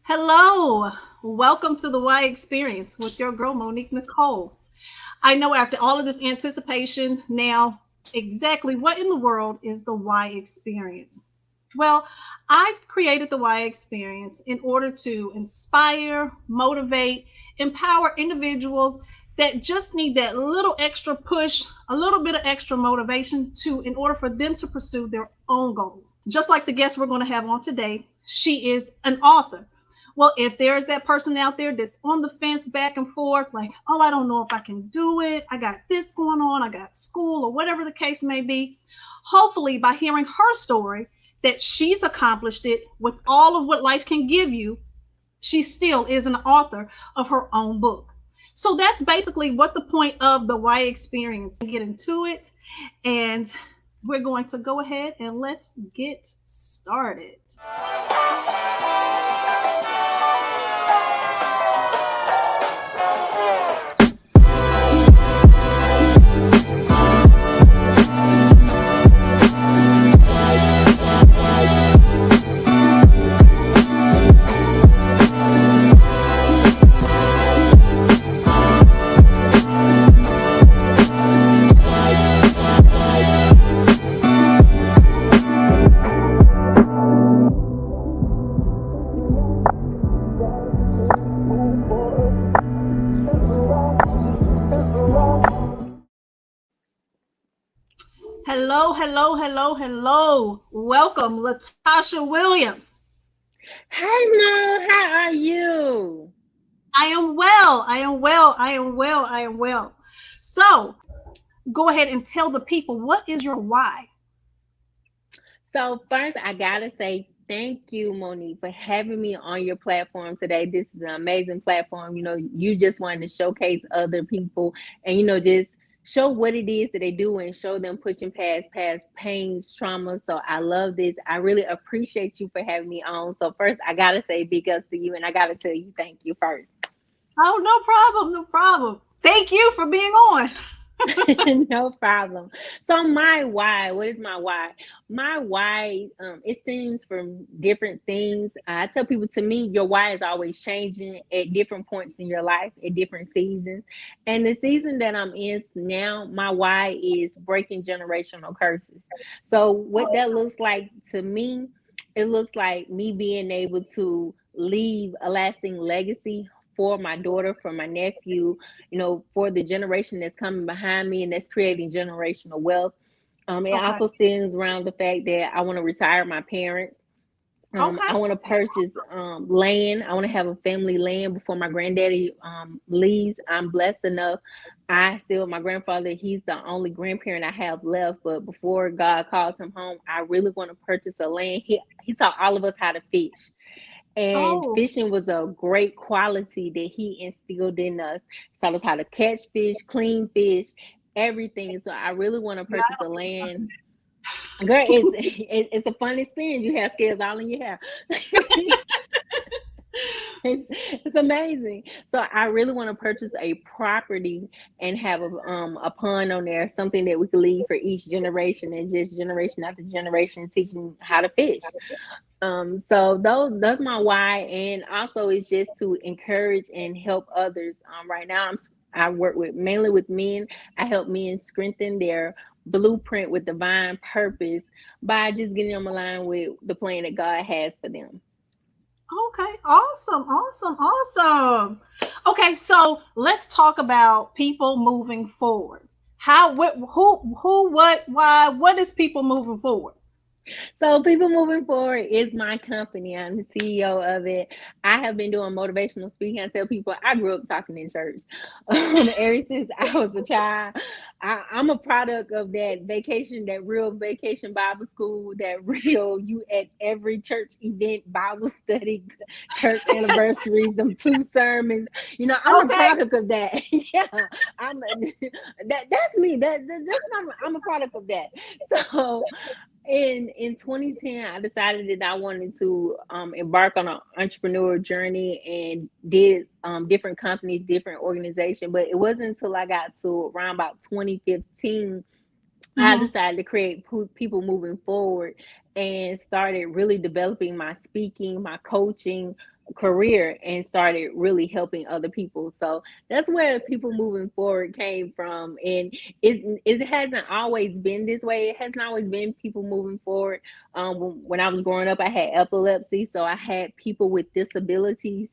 Hello, welcome to the Y Experience with your girl Monique Nicole. I know after all of this anticipation, now exactly what in the world is the Y Experience? Well, I created the Y Experience in order to inspire, motivate, empower individuals that just need that little extra push, a little bit of extra motivation to in order for them to pursue their own goals. Just like the guest we're going to have on today, she is an author. Well, if there's that person out there that's on the fence back and forth, like, oh, I don't know if I can do it. I got this going on. I got school or whatever the case may be. Hopefully, by hearing her story, that she's accomplished it with all of what life can give you, she still is an author of her own book. So that's basically what the point of the Y experience. Get into it, and we're going to go ahead and let's get started. Hello, hello, hello, hello. Welcome, Latasha Williams. Hi, Mo. How are you? I am well. I am well. I am well. I am well. So go ahead and tell the people what is your why? So, first, I gotta say thank you, Monique, for having me on your platform today. This is an amazing platform. You just wanted to showcase other people and, just show what it is that they do and show them pushing past pains, trauma. So, I love this. I really appreciate you for having me on. So, first, I gotta say big ups to you and I gotta tell you thank you first. Oh, no problem. No problem. Thank you for being on. No problem. So my why, what is my why? My why, it stems from different things. I tell people, to me, your why is always changing at different points in your life, at different seasons. And the season that I'm in now, my why is breaking generational curses. So what that looks like to me, it looks like me being able to leave a lasting legacy for my daughter, for my nephew, for the generation that's coming behind me and that's creating generational wealth. It Okay. also stems around the fact that I want to retire my parents. I Okay. want to purchase land. I want to have a family land before my granddaddy leaves. I'm blessed enough. My grandfather, he's the only grandparent I have left. But before God calls him home, I really want to purchase a land. He taught all of us how to fish. And Oh, fishing was a great quality that he instilled in us. Taught us how to catch fish, clean fish, everything. So I really want to purchase the land. Girl, it's a fun experience. You have scales all in your hair. It's amazing. So I really want to purchase a property and have a pond on there, something that we could leave for each generation and just generation after generation teaching how to fish. So that's my why, and also it's just to encourage and help others. Right now I work with mainly with men. I help men strengthen their blueprint with divine purpose by just getting them aligned with the plan that God has for them. okay. Awesome. Awesome. Awesome. Okay, so let's talk about people moving forward. How, what, who, what, why, what is people moving forward? So, People Moving Forward is my company. I'm the CEO of it. I have been doing motivational speaking. I tell people I grew up talking in church ever since I was a child. I'm a product of that vacation, that real vacation Bible school, that real you at every church event, Bible study, church anniversaries, them two sermons. I'm a Okay. product of that. Yeah, I'm that's me. I'm a product of that. So in 2010, I decided that I wanted to embark on an entrepreneur journey and did different companies, different organizations. But it wasn't until I got to around about 2015 I Mm-hmm. decided to create People Moving Forward and started really developing my speaking, my coaching, career and started really helping other people. So that's where people moving forward came from. And it hasn't always been this way. It hasn't always been people moving forward. When I was growing up, I had epilepsy, so I had people with disabilities,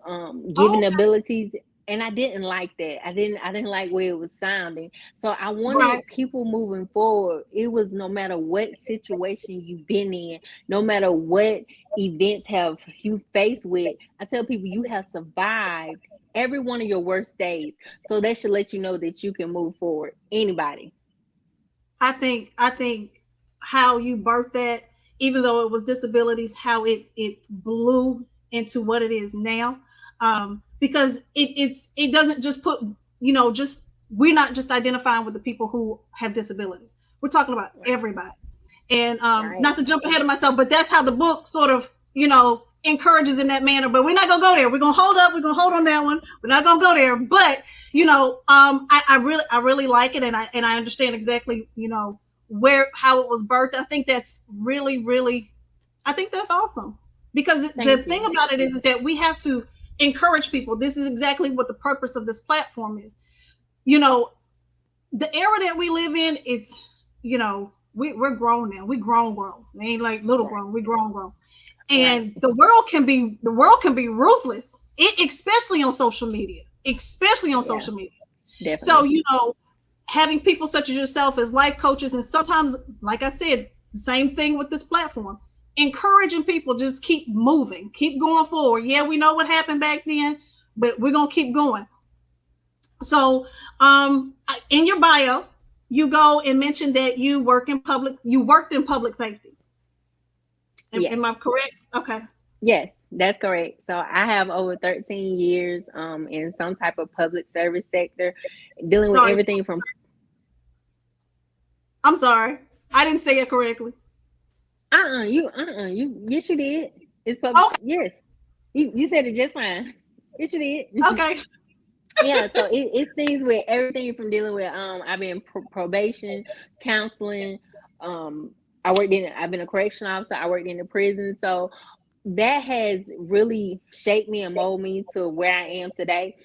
Oh, giving abilities, and I didn't like that. I didn't like where it was sounding. So I right. wanted people moving forward. It was no matter what situation you've been in, no matter what events have you faced with. I tell people you have survived every one of your worst days. So that should let you know that you can move forward. Anybody. I think how you birthed that, even though it was disabilities, how it blew into what it is now. Because it doesn't just put, just, we're not just identifying with the people who have disabilities. We're talking about Right. everybody. And Right. not to jump ahead of myself, but that's how the book sort of, encourages in that manner. But we're not gonna go there. We're gonna hold up. We're gonna hold on that one. We're not gonna go there. But I really like it, and I understand exactly, where, how it was birthed. I think that's really, really, I think that's awesome, because the Thank thing you. about it is that we have to encourage people. This is exactly what the purpose of this platform is. You know, the era that we live in, it's, we're grown now. We grown. We ain't like little Right. grown. We grown. Right. And the world can be ruthless, especially on social media. Especially on Yeah. social media. So, Definitely. having people such as yourself as life coaches, and sometimes, like I said, the same thing with this platform, encouraging people, just keep moving, keep going forward. Yeah, we know what happened back then, but we're gonna keep going. So, in your bio, you go and mention that you worked in public safety. Am Yes. I correct? Okay. Yes, that's correct. So I have over 13 years in some type of public service sector, dealing with Sorry. everything from I'm sorry. I didn't say it correctly. you yes you did. It's Okay. yes. You said it just fine. Yes you did. Okay. Yeah, so it's things with everything from dealing with I've been probation, counseling, um I've been a correction officer, I worked in the prison. So that has really shaped me and molded me to where I am today.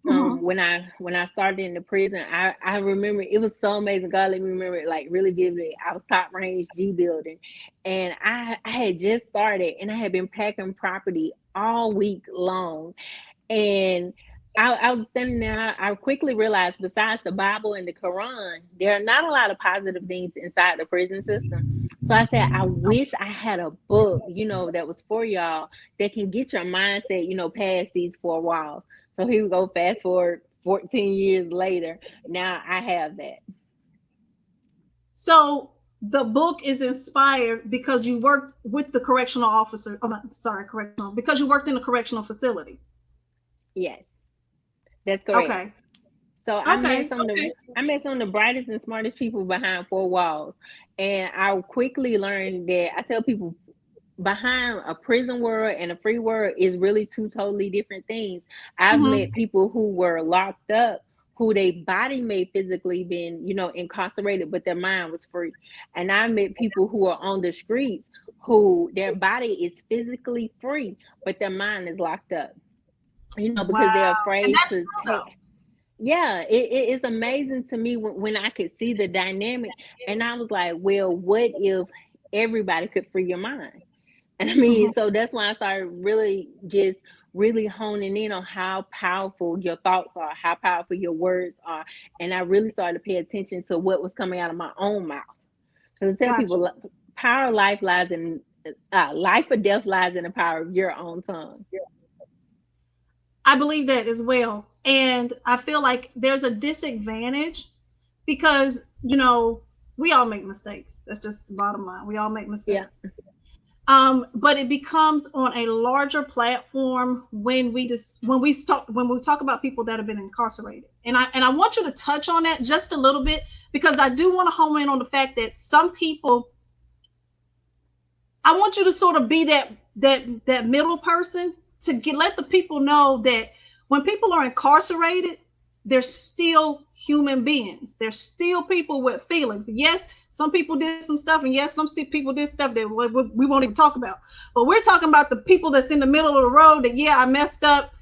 Hmm. When I started in the prison, I remember it was so amazing. God let me remember it like really vividly. I was top range G building, and I had just started, and I had been packing property all week long, and I was standing there. I quickly realized, besides the Bible and the Quran, there are not a lot of positive things inside the prison system. So I said, I wish I had a book, that was for y'all, that can get your mindset, past these four walls. So here we go, fast forward 14 years later. Now I have that. So the book is inspired because you worked with the correctional officer. Oh, sorry, correctional. Because you worked in a correctional facility. Yes, that's correct. Okay. So Okay. Okay. I met some of the brightest and smartest people behind four walls. And I quickly learned that I tell people behind a prison world and a free world is really two totally different things. I've Hmm. met people who were locked up, who their body may physically been, incarcerated, but their mind was free. And I met people who are on the streets who their body is physically free, but their mind is locked up. Because they're Wow. And afraid that's to true take. though. Yeah, it is amazing to me when I could see the dynamic, and I was like, well, what if everybody could free your mind? And I mean, Hmm. so that's why I started really honing in on how powerful your thoughts are, how powerful your words are. And I really started to pay attention to what was coming out of my own mouth. Because I tell Gotcha. people, power of life lies in life or death lies in the power of your own tongue. I believe that as well. And I feel like there's a disadvantage because, we all make mistakes. That's just the bottom line. We all make Yeah. mistakes. But it becomes on a larger platform when we talk about people that have been incarcerated, and I want you to touch on that just a little bit, because I do want to home in on the fact that some people, I want you to sort of be that middle person to let the people know that when people are incarcerated, they're still human beings. They're still people with feelings. Yes, some people did some stuff, and yes, some people did stuff that we won't even talk about. But we're talking about the people that's in the middle of the road that, yeah, I messed up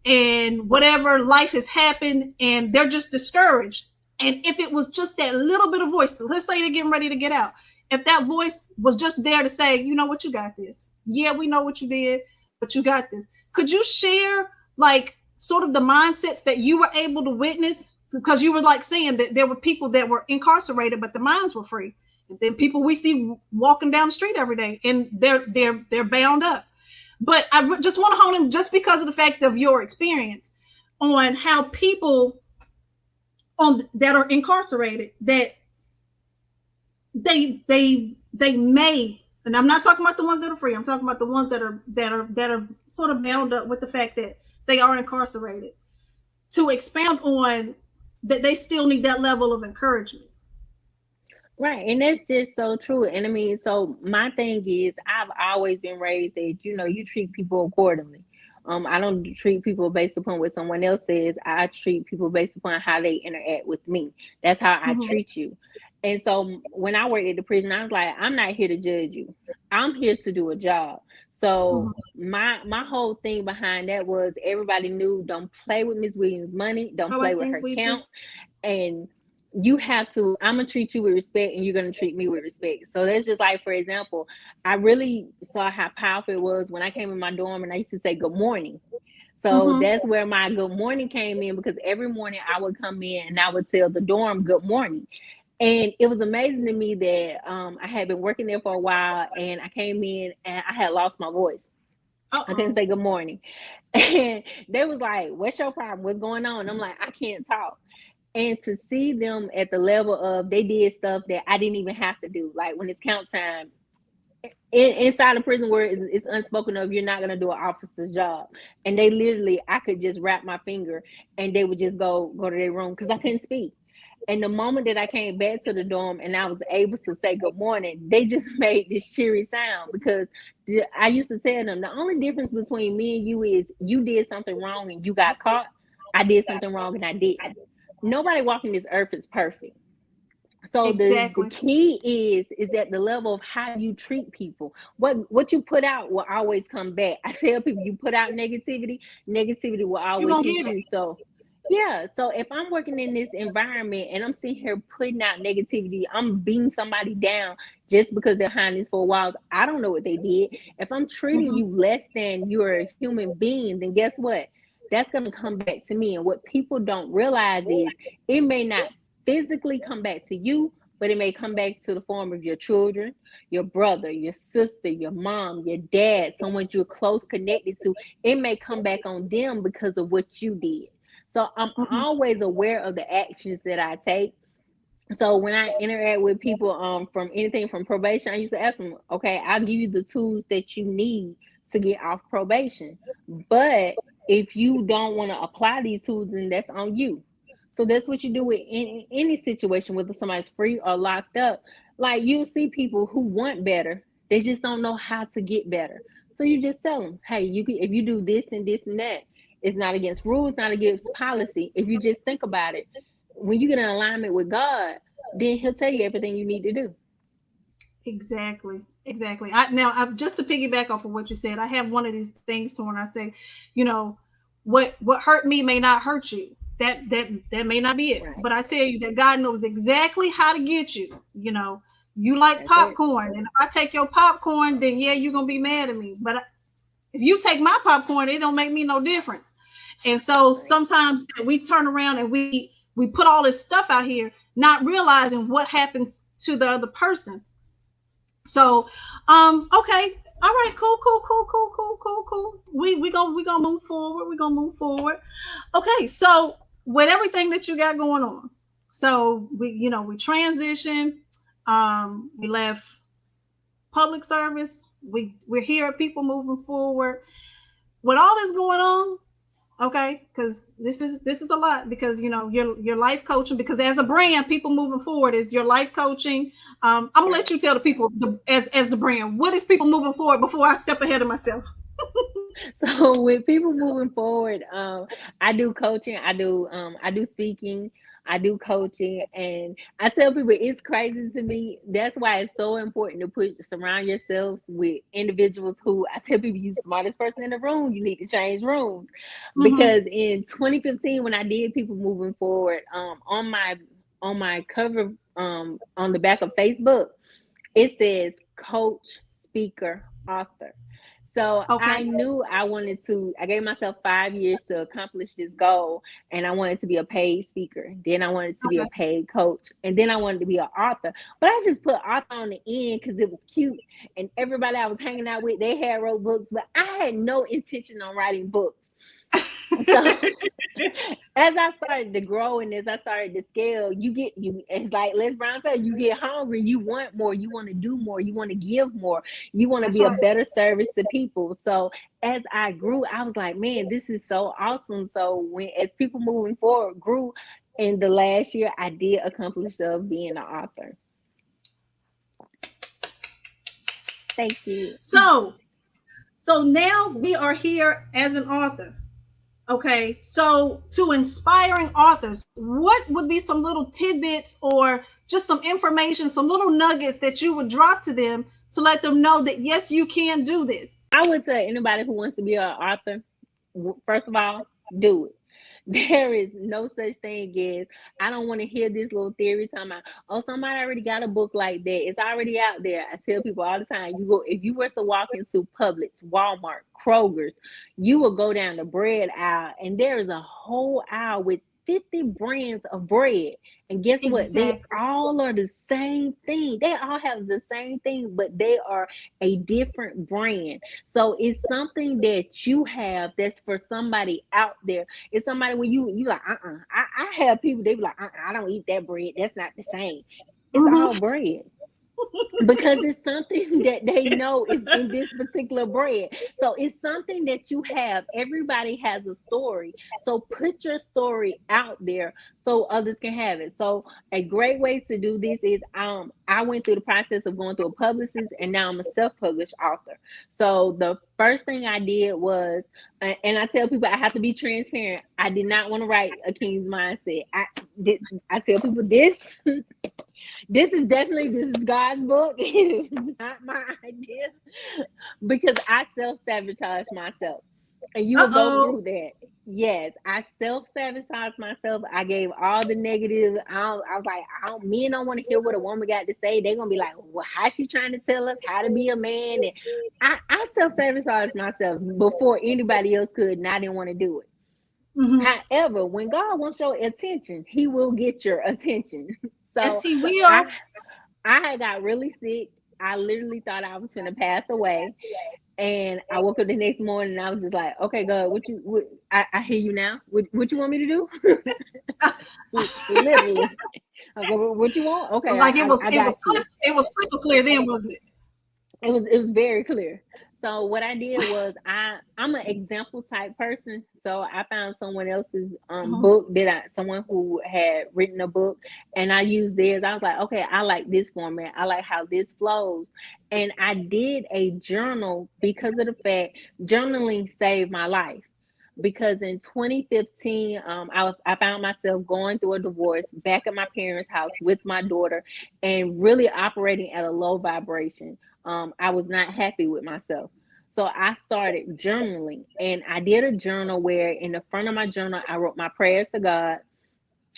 and whatever, life has happened, and they're just discouraged. And if it was just that little bit of voice, let's say they're getting ready to get out, if that voice was just there to say, you know what, you got this. Yeah, we know what you did, but you got this. Could you share, like, sort of the mindsets that you were able to witness? Because you were like saying that there were people that were incarcerated, but the minds were free. And then people we see walking down the street every day, and they're bound up. But I just want to hone in, just because of the fact of your experience, on how people on that are incarcerated, that they may, and I'm not talking about the ones that are free. I'm talking about the ones that are sort of bound up with the fact that they are incarcerated. To expound on that, they still need that level of encouragement. Right, and that's just so true. And I mean, so my thing is, I've always been raised that you treat people accordingly. I don't treat people based upon what someone else says. I treat people based upon how they interact with me. That's how I Mm-hmm. treat you. And so when I worked at the prison, I was like, I'm not here to judge you. I'm here to do a job. So Mm-hmm. my whole thing behind that was everybody knew, don't play with Miss Williams' money, don't Oh, I play with think her we count, just. and you have to, I'm gonna treat you with respect and you're gonna treat me with respect. So that's just like, for example, I really saw how powerful it was when I came in my dorm and I used to say good morning. So Mm-hmm. that's where my good morning came in, because every morning I would come in and I would tell the dorm good morning. And it was amazing to me that I had been working there for a while, and I came in and I had lost my voice. I couldn't Uh-oh. say good morning. And they was like, what's your problem? What's going on? I'm like, I can't talk. And to see them at the level of, they did stuff that I didn't even have to do. Like when it's count time, inside the prison where it's unspoken of, you're not going to do an officer's job. And they literally, I could just wrap my finger and they would just go to their room because I couldn't speak. And the moment that I came back to the dorm and I was able to say good morning, they just made this cheery sound, because I used to tell them, the only difference between me and you is you did something wrong and you got caught. I did something wrong and I didn't. Nobody walking this earth is perfect. So the Exactly. key is at the level of how you treat people. What you put out will always come back. I tell people, you put out negativity, negativity will You're always gonna hit get it. you. So yeah, so if I'm working in this environment and I'm sitting here putting out negativity, I'm beating somebody down just because they're behind these four walls. I don't know what they did. If I'm treating Mm-hmm. you less than you're a human being, then guess what? That's going to come back to me. And what people don't realize is, it may not physically come back to you, but it may come back to the form of your children, your brother, your sister, your mom, your dad, someone you're close connected to. It may come back on them because of what you did. So I'm Mm-hmm. always aware of the actions that I take. So when I interact with people from anything from probation, I used to ask them, okay, I'll give you the tools that you need to get off probation. But if you don't want to apply these tools, then that's on you. So that's what you do with any situation, whether somebody's free or locked up. Like, you'll see people who want better, they just don't know how to get better. So you just tell them, hey, you can, if you do this and this and that, it's not against rules, not against policy. If you just think about it, when you get in alignment with God, then He'll tell you everything you need to do. Exactly. Exactly. Now, just to piggyback off of what you said, I have one of these things to when I say, you know, what hurt me may not hurt you. That may not be it. Right. But I tell you that God knows exactly how to get you. You like That's it. popcorn, and if I take your popcorn, then yeah, you're gonna be mad at me. But if you take my popcorn, it don't make me no difference. And so Right. sometimes we turn around and we put all this stuff out here, not realizing what happens to the other person. So, okay, all right, cool, cool, cool, cool, cool, cool, cool. We gonna move forward. We gonna move forward. Okay, so with everything that you got going on, so we transition. We left public service. We're here at People Moving Forward. With all this going on, okay, because this is a lot, because your life coaching, because as a brand, People Moving Forward is your life coaching. I'm gonna let Right. you tell the people, as the brand, what is People Moving Forward, before I step ahead of myself. So with people moving forward, I do coaching, I do speaking, I do coaching, and I tell people it's crazy to me. That's why it's so important to surround yourself with individuals who, I tell people, you the smartest person in the room, you need to change rooms. Mm-hmm. Because in 2015, when I did people moving forward, on my cover, on the back of Facebook, it says coach, speaker, author. So Okay. I knew I gave myself 5 years to accomplish this goal. And I wanted to be a paid speaker. Then I wanted to be a Okay. paid coach. And then I wanted to be an author. But I just put author on the end because it was cute. And everybody I was hanging out with, they had wrote books, but I had no intention on writing books. So as I started to grow and as I started to scale, it's like Les Brown said, you get hungry, you want more, you want to do more, you want to give more, you want to That's be a right. better service to people. So as I grew, I was like, man, this is so awesome. So as people moving forward grew in the last year, I did accomplish of being an author. Thank you. So, so now we are here as an author. Okay, so to inspiring authors, what would be some little tidbits or just some information, some little nuggets that you would drop to them to let them know that yes, you can do this? I would tell anybody who wants to be an author, first of all, do it. There is no such thing as, I don't want to hear this little theory talking about, oh, somebody already got a book like that. It's already out there. I tell people all the time, if you were to walk into Publix, Walmart, Kroger's, you will go down the bread aisle and there is a whole aisle with 50 brands of bread. And guess what? They Exactly. all are the same thing. They all have the same thing, but they are a different brand. So it's something that you have that's for somebody out there. It's somebody when you like, I have people, they be like, I don't eat that bread. That's not the same. It's all Hmm. bread because it's something that they know is in this particular bread. So it's something that you have. Everybody has a story. So put your story out there so others can have it. So a great way to do this is I went through the process of going through a publicist and now I'm a self-published author. So the first thing I did was, and I tell people I have to be transparent. I did not want to write a King's Mindset. I tell people this this is God's book. It is not my idea because I self-sabotage myself. And you will go Uh-oh. through that. Yes, I self-sabotage myself. I gave all the negative. I was like, men don't want to hear what a woman got to say. They're gonna be like, well, how's she trying to tell us how to be a man? And I self-sabotage myself before anybody else could, and I didn't want to do it. Hmm. However, when God wants your attention, He will get your attention. Yes, So he I will. I had got really sick. I literally thought I was gonna pass away. And I woke up the next morning and I was just like, okay, God, I hear you now. What you want me to do? Literally. Okay, what you want? Okay, Like I got you. it was crystal clear then, wasn't it? It was very clear. So what I did was I'm an example type person. So I found someone else's Hmm. book someone who had written a book and I used theirs. I was like, okay, I like this format. I like how this flows. And I did a journal because of the fact journaling saved my life. Because in 2015, I found myself going through a divorce back at my parents' house with my daughter and really operating at a low vibration. I was not happy with myself. So I started journaling and I did a journal where in the front of my journal, I wrote my prayers to God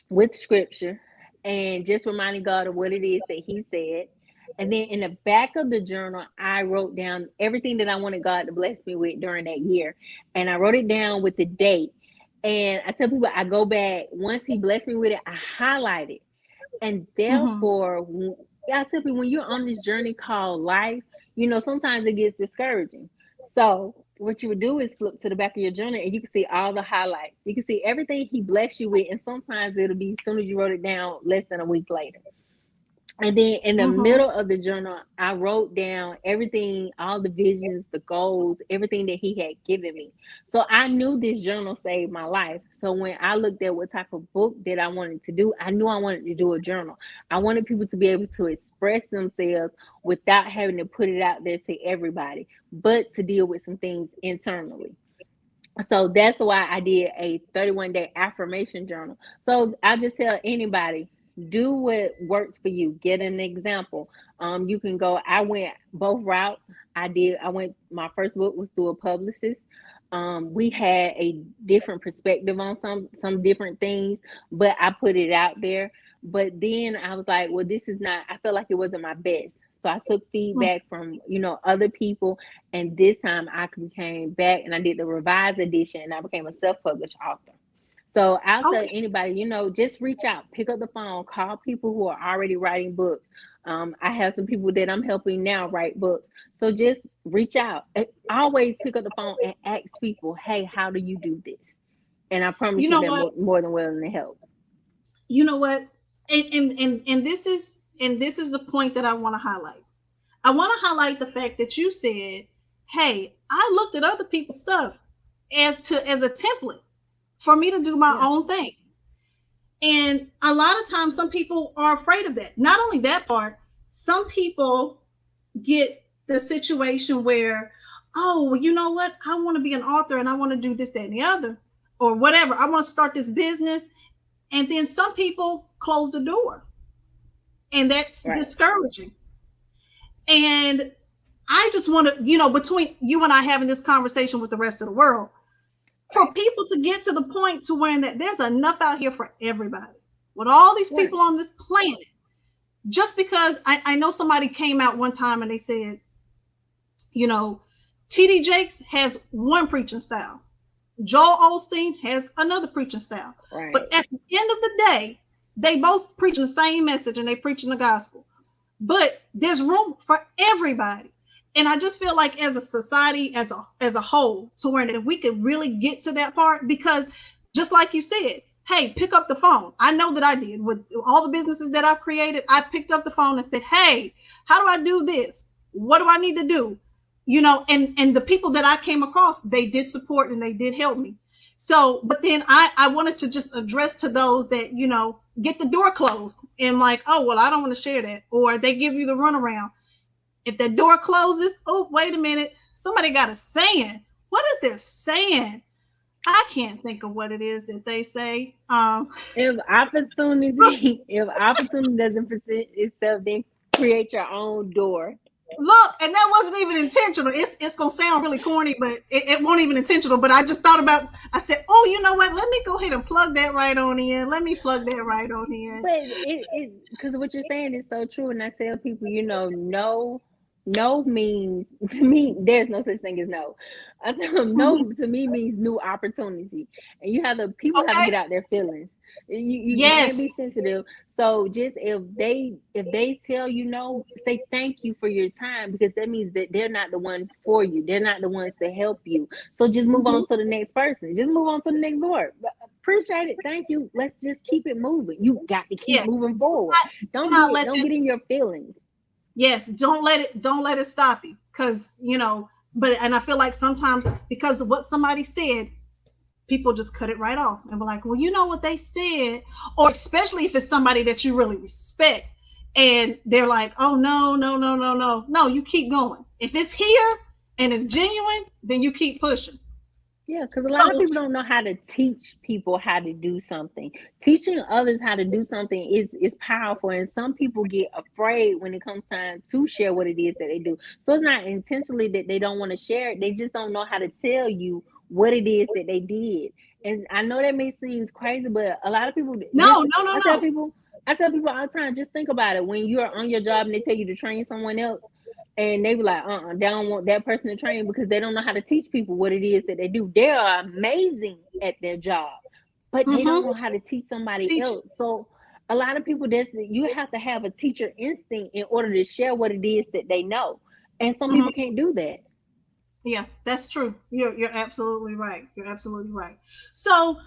with scripture and just reminding God of what it is that He said. And then in the back of the journal, I wrote down everything that I wanted God to bless me with during that year. And I wrote it down with the date. And I tell people I go back, once He blessed me with it, I highlight it. And Hmm. therefore, I tell people when you're on this journey called life, sometimes it gets discouraging. So what you would do is flip to the back of your journal and you can see all the highlights. You can see everything He blessed you with. And sometimes it'll be as soon as you wrote it down, less than a week later. And then in the Mm-hmm. middle of the journal, I wrote down everything, all the visions, the goals, everything that he had given me. So I knew this journal saved my life. So when I looked at what type of book that I wanted to do, I knew I wanted to do a journal. I wanted people to be able to express themselves without having to put it out there to everybody, but to deal with some things internally. So that's why I did a 31-day affirmation journal. So I just tell anybody, do what works for you. Get an example. You can go. I went both routes. I went. My first book was through a publicist. We had a different perspective on some different things, but I put it out there. But then I was like, well, this is not. I felt like it wasn't my best. So I took feedback from other people, and this time I became back and I did the revised edition and I became a self-published author. So I'll tell Okay. anybody, just reach out, pick up the phone, call people who are already writing books. I have some people that I'm helping now write books. So just reach out. Always pick up the phone and ask people, hey, how do you do this? And I promise You you know they're what? more than willing to help. You know what? And this is the point that I want to highlight. I want to highlight the fact that you said, "Hey, I looked at other people's stuff as a template for me to do my Yeah, own thing." And a lot of times, some people are afraid of that. Not only that part, some people get the situation where, oh, well, you know what? I want to be an author and I want to do this, that, and the other, or whatever. I want to start this business. And then some people close the door, and that's right. discouraging. And I just want to, between you and I having this conversation with the rest of the world, for people to get to the point to where that there's enough out here for everybody, with all these Right. people on this planet. Just because I know somebody came out one time and they said, you know, TD Jakes has one preaching style, Joel Osteen has another preaching style. But Right. at the end of the day, they both preaching the same message and they preaching the gospel. But there's room for everybody. And I just feel like as a society, as a whole, to where that we could really get to that part, because just like you said, hey, pick up the phone. I know that I did with all the businesses that I've created. I picked up the phone and said, hey, how do I do this? What do I need to do? And the people that I came across, they did support and they did help me. So, but then I wanted to just address to those that, get the door closed and like, oh, well, I don't want to share that. Or they give you the runaround. If the door closes, oh, wait a minute. Somebody got a saying. What is their saying? I can't think of what it is that they say. If opportunity doesn't present itself, then create your own door. Look, and that wasn't even intentional. It's gonna sound really corny, but it won't even intentional. But I just thought about. I said, oh, you know what? Let me go ahead and plug that right on in. Let me plug that right on in. But it because what you're saying is so true, and I tell people, no, no means to me. There's no such thing as no. I tell them Mhm. no to me means new opportunity, and people have to Okay. get out their feelings. You can't be Yes. sensitive. So just if they tell you no, say thank you for your time, because that means that they're not the one for you. They're not the ones to help you. So just move Hmm. on to the next person. Just move on to the next door. Appreciate it. Thank you. Let's just keep it moving. You got to keep Yeah. moving forward. Do not let Don't that. get in your feelings. Yes. Don't let it stop you, because But and I feel like sometimes because of what somebody said, people just cut it right off and be like, well, you know what they said, or especially if it's somebody that you really respect, and they're like, oh no, no, no, no, no, no, you keep going. If it's here and it's genuine, then you keep pushing. Yeah, because a lot of So people don't know how to teach people how to do something. Teaching others how to do something is powerful, and some people get afraid when it comes time to share what it is that they do. So it's not intentionally that they don't want to share it; they just don't know how to tell you what it is that they did. And I know that may seem crazy, but a lot of people no, just no, no, I tell no. people I tell people all the time, just think about it. When you're on your job and they tell you to train someone else, and they be like, they don't want that person to train because they don't know how to teach people what it is that they do. They are amazing at their job, but they don't Mm-hmm. know how to teach somebody Teach. else. So a lot of people, you have to have a teacher instinct in order to share what it is that they know, and some Mm-hmm. people can't do that. Yeah, that's true. You're absolutely right. You're absolutely right. So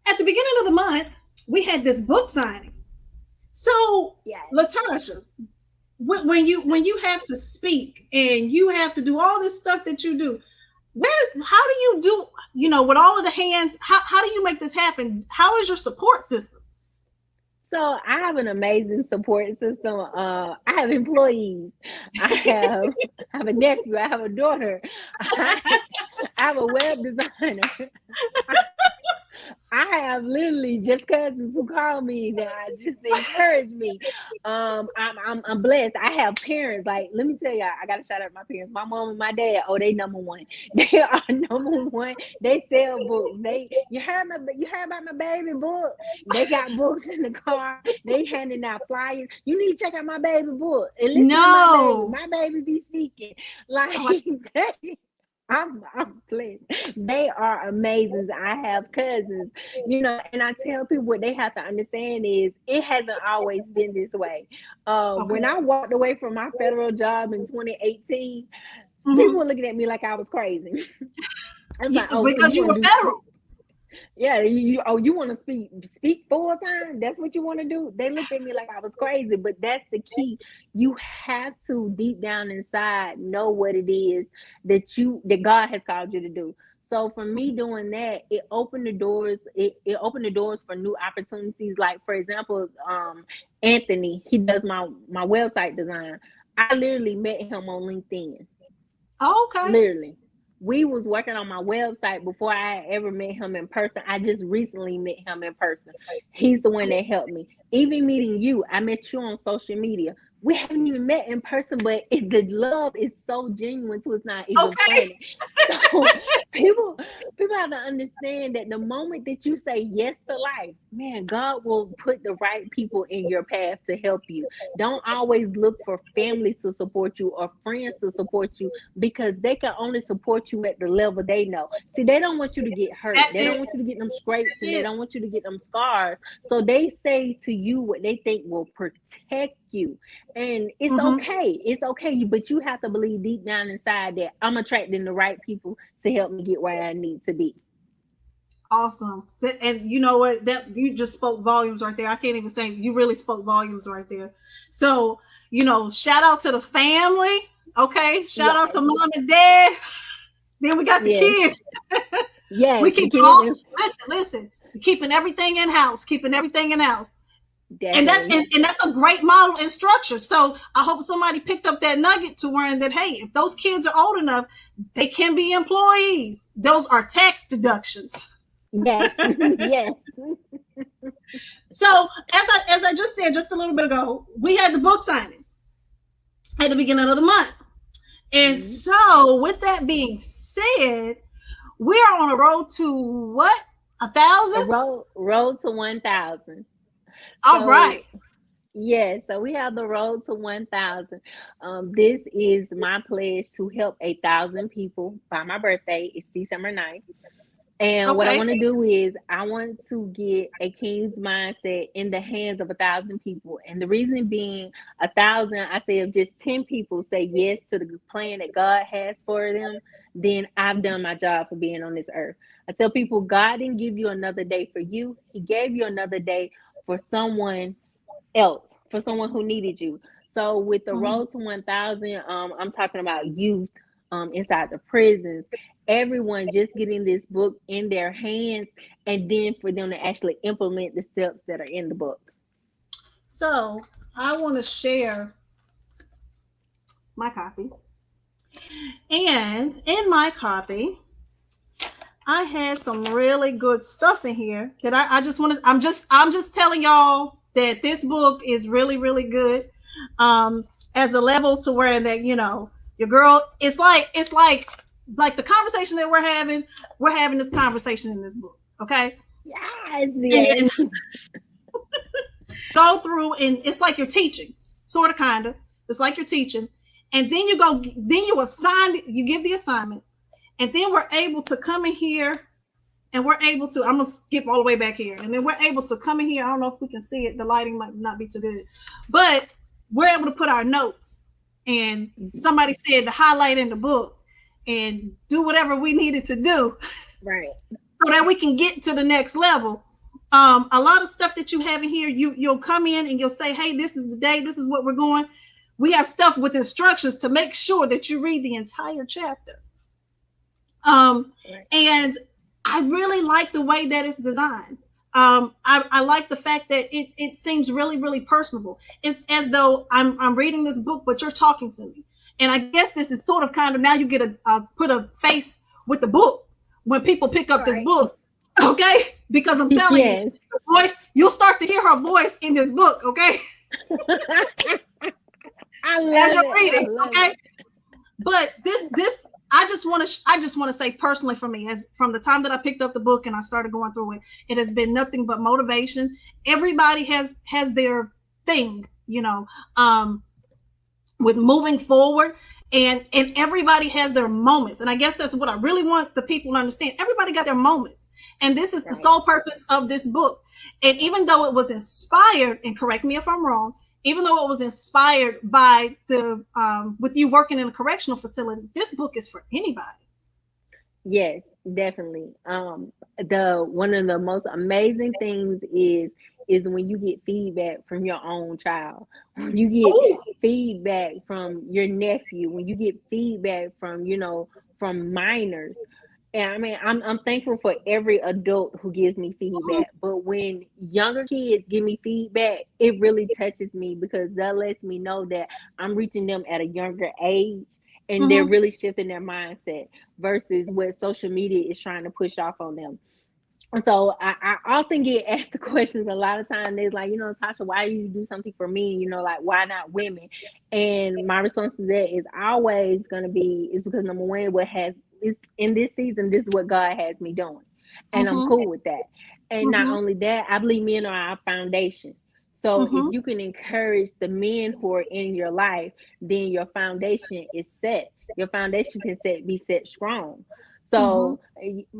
at the beginning of the month, we had this book signing. So, Yes. Latasha, when you have to speak and you have to do all this stuff that you do, how do you do, with all of the hands, how do you make this happen? How is your support system? So I have an amazing support system. I have employees. I have I have a nephew. I have a daughter. I have a web designer. I have literally just cousins who call me that just encourage me. I'm blessed. I have parents. Like, let me tell y'all, I gotta shout out my parents. My mom and my dad. Oh, they number one. They are number one. They sell books. You heard about my baby book? They got books in the car. They handing out flyers. You need to check out my baby book and listen to my baby. No. My baby be speaking like Oh, they, I'm blessed. They are amazing. I have cousins, and I tell people what they have to understand is it hasn't always been this way. okay. When I walked away from my federal job in 2018, people Hmm. were looking at me like I was crazy. I was like, "Oh, so Because you you want were to do federal. yeah, you want to speak full time? That's what you want to do?" They looked at me like I was crazy, but that's the key. You have to deep down inside know what it is that God has called you to do. So for me doing that, it opened the doors. It opened the doors for new opportunities. Like for example, Anthony, he does my website design. I literally met him on LinkedIn. Oh, okay. Literally. We was working on my website before I ever met him in person. I just recently met him in person. He's the one that helped me. Even meeting you, I met you on social media. We haven't even met in person, but the love is so genuine to it's not even Okay. funny. So people people have to understand that the moment that you say yes to life, man, God will put the right people in your path to help you. Don't always look for family to support you or friends to support you because they can only support you at the level they know. See, they don't want you to get hurt. That's They don't it. want you to get them scrapes That's and they it. don't want you to get them scars. So they say to you what they think will protect you. And it's Hmm. okay. It's okay. But you have to believe deep down inside that I'm attracting the right people to help me get where I need to be. Awesome. And you know what? That you just spoke volumes right there. I can't even say you really spoke volumes right there. So, shout out to the family. Okay. Shout out to Yes. mom and dad. Then we got the Yes. kids. We Yes. The keep kids all and listen. We're keeping everything in house, keeping everything in house. And that definitely. and that's a great model and structure. So I hope somebody picked up that nugget to learn that hey, if those kids are old enough, they can be employees. Those are tax deductions. Yes. Yes. So as I just said just a little bit ago, we had the book signing at the beginning of the month. And Mhm. so with that being said, we are on a road to what? A A thousand? road to 1,000. All So right. yes, so we have the road to 1,000. This is my pledge to help 1,000 people by my birthday. It's December 9th. And what I Okay. want to do is I want to get a king's mindset in the hands of 1,000 people. And the reason being 1,000, I say if just 10 people say yes to the plan that God has for them, then I've done my job for being on this earth. I tell people God didn't give you another day for you. He gave you another day for someone else, for someone who needed you. So with the Mhm. road to 1,000, I'm talking about youth inside the prisons, everyone just getting this book in their hands, and then for them to actually implement the steps that are in the book. So I want to share my copy. And in my copy, I had some really good stuff in here that I just want to I'm just telling y'all that this book is really, really good. As a level to where that, your girl, it's like the conversation that we're having this conversation in this book. Okay. Yes, yes, And go through and it's like you're teaching, sort of kinda. It's like you're teaching. And then you give the assignment, and then we're able to come in here and we're able to, I'm gonna skip all the way back here, and then we're able to come in here. I don't know if we can see it, the lighting might not be too good, but we're able to put our notes, and somebody said to highlight in the book and do whatever we needed to do right. so that we can get to the next level. A lot of stuff that you have in here, you'll come in and you'll say, hey, this is the day, this is what we're going. We have stuff with instructions to make sure that you read the entire chapter. Right. And I really like the way that it's designed. I like the fact that it seems really, really personable. It's as though I'm reading this book, but you're talking to me. And I guess this is sort of kind of now you get a put a face with the book when people pick up this Right. book, okay? Because I'm telling you, Yes. the voice you'll start to hear her voice in this book, okay? I As love you're it. I reading, love okay? it. But this I just want to say personally for me, as from the time that I picked up the book and I started going through it, it has been nothing but motivation. Everybody has their thing, with moving forward, and everybody has their moments, and I guess that's what I really want the people to understand. Everybody got their moments, and this is the Right. sole purpose of this book. And even though it was inspired, and correct me if I'm wrong, even though it was inspired by the with you working in a correctional facility, this book is for anybody. Yes, definitely. The one of the most amazing things is when you get feedback from your own child, when you get Oh. feedback from your nephew, when you get feedback from from minors. And I mean, I'm thankful for every adult who gives me Mhm. feedback. But when younger kids give me feedback, it really touches me because that lets me know that I'm reaching them at a younger age and they're Mhm. really shifting their mindset versus what social media is trying to push off on them. So I often get asked the questions a lot of times. They're like, Tasha, why do you do something for me? Like, why not women? And my response to that is always going to be, it's because number one, what has is in this season, this is what God has me doing. And I'm Mhm. cool with that. And not Mhm. only that, I believe men are our foundation. So if Mhm. you can encourage the men who are in your life, then your foundation is set. Your foundation can be set strong. Mhm. So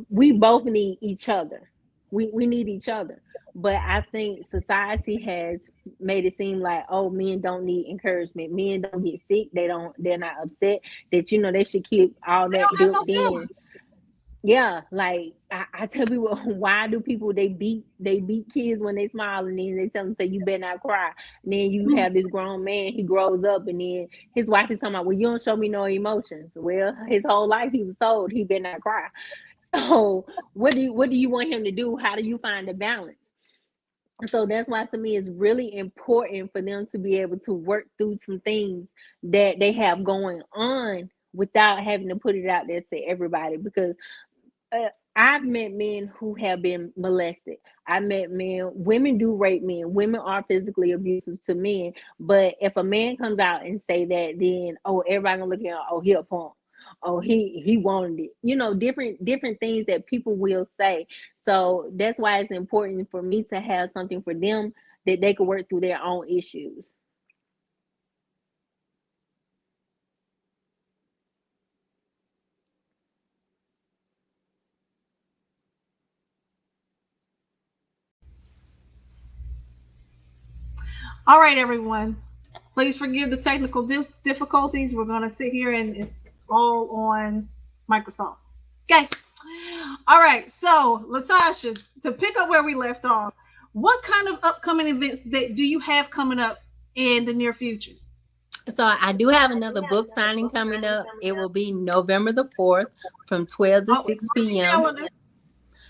we both need each other. We need each other. But I think society has made it seem like, oh, men don't need encouragement. Men don't get sick. They're not upset that they should keep all They that don't have built no in. feelings. Yeah, like I tell people, why do people they beat kids when they smile, and then they tell them, say, you better not cry. And then you Mhm. have this grown man, he grows up, and then his wife is talking about, well, you don't show me no emotions. Well, his whole life he was told he better not cry. So what do you want him to do? How do you find the balance? So that's why, to me, it's really important for them to be able to work through some things that they have going on without having to put it out there to everybody. Because uh, I've met men who have been molested. I met men, women do rape men. Women are physically abusive to men. But if a man comes out and say that, then everybody gonna look at him, he a punk. Oh, he wanted it. Different things that people will say. So that's why it's important for me to have something for them that they could work through their own issues. All right, everyone. Please forgive the technical difficulties. We're going to sit here and it's all on Microsoft. Okay. All right. So, Latasha, to pick up where we left off, what kind of upcoming events that do you have coming up in the near future? So I do have another book signing coming up. It will be November the 4th from 12 to Oh, 6 mark your p.m. calendar.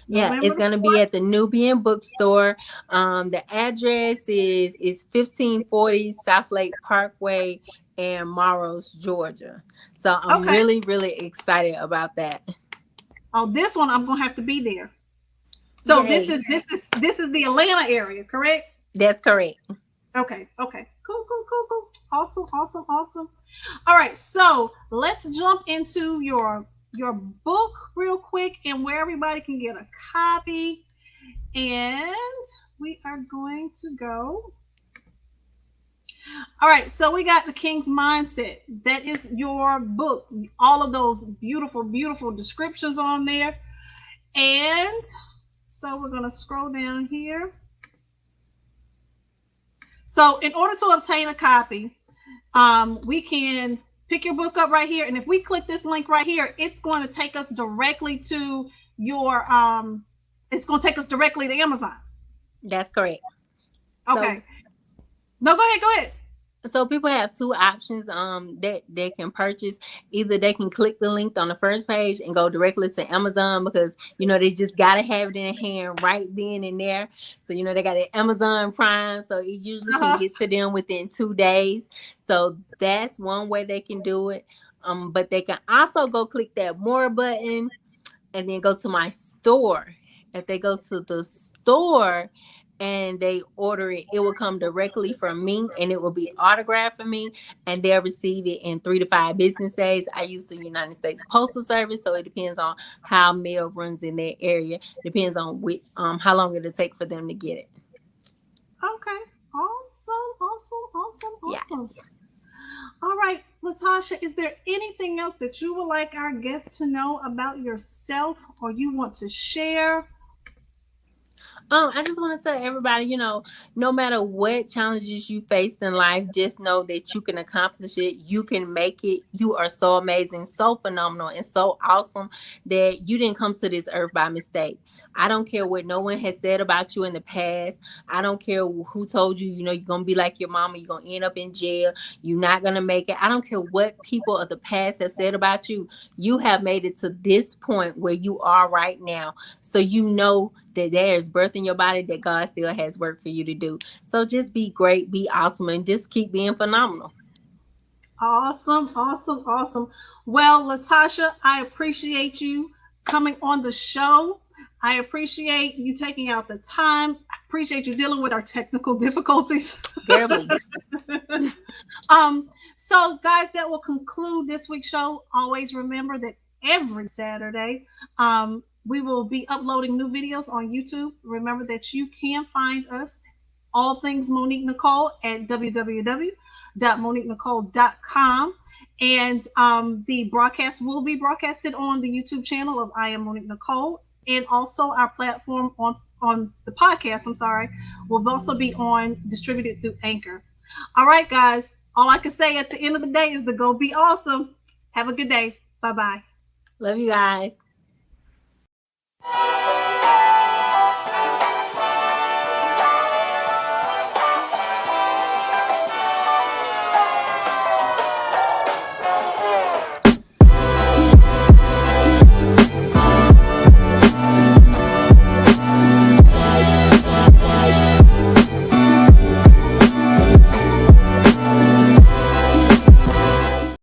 Yeah, November it's the gonna be 4th. at the Nubian Bookstore. The address is 1540 South Lake Parkway in Morrows, Georgia. So I'm Okay. really, really excited about that. Oh, this one I'm going to have to be there. So this Yay. is this is this is the Atlanta area, correct? That's correct. Okay. Okay. Cool. Cool. Cool. Cool. Awesome. Awesome. Awesome. All right, so let's jump into your book real quick and where everybody can get a copy. And we are going to go. All right, so we got The King's Mindset. That is your book. All of those beautiful, beautiful descriptions on there. And so we're going to scroll down here. So, in order to obtain a copy, we can pick your book up right here. And if we click this link right here, it's going to take us directly to your, it's going to take us directly to Amazon. That's correct. So Okay. No, go ahead. Go ahead. people have two options that they can purchase. Either they can click the link on the first page and go directly to Amazon, because they just gotta have it in hand right then and there. So they got the Amazon Prime, so it usually can Uh-huh. get to them within 2 days. So that's one way they can do it. But they can also go click that more button and then go to my store. If they go to the store and they order it, it will come directly from me and it will be autographed for me, and they'll receive it in 3 to 5 business days. I use the United States Postal Service, so it depends on how mail runs in their area. Depends on which how long it'll take for them to get it. Okay. Awesome. Awesome. Awesome. Awesome. Yes. All right, Latasha, is there anything else that you would like our guests to know about yourself or you want to share? I just want to tell everybody, no matter what challenges you face in life, just know that you can accomplish it. You can make it. You are so amazing, so phenomenal, and so awesome that you didn't come to this earth by mistake. I don't care what no one has said about you in the past. I don't care who told you, you're going to be like your mama, you're going to end up in jail, you're not going to make it. I don't care what people of the past have said about you. You have made it to this point where you are right now. So that there's birth in your body, that God still has work for you to do. So just be great, be awesome, and just keep being phenomenal. Awesome, awesome, awesome. Well, Latasha, I appreciate you coming on the show. I appreciate you taking out the time. I appreciate you dealing with our technical difficulties. Girl, please. um, so, guys, that will conclude this week's show. Always remember that every Saturday, we will be uploading new videos on YouTube. Remember that you can find us, all things Monique Nicole, at www.moniquenicole.com. And the broadcast will be broadcasted on the YouTube channel of I Am Monique Nicole, and also our platform on the podcast. I'm sorry, will also be on distributed through Anchor. All right, guys. All I can say at the end of the day is to go be awesome. Have a good day. Bye bye. Love you guys.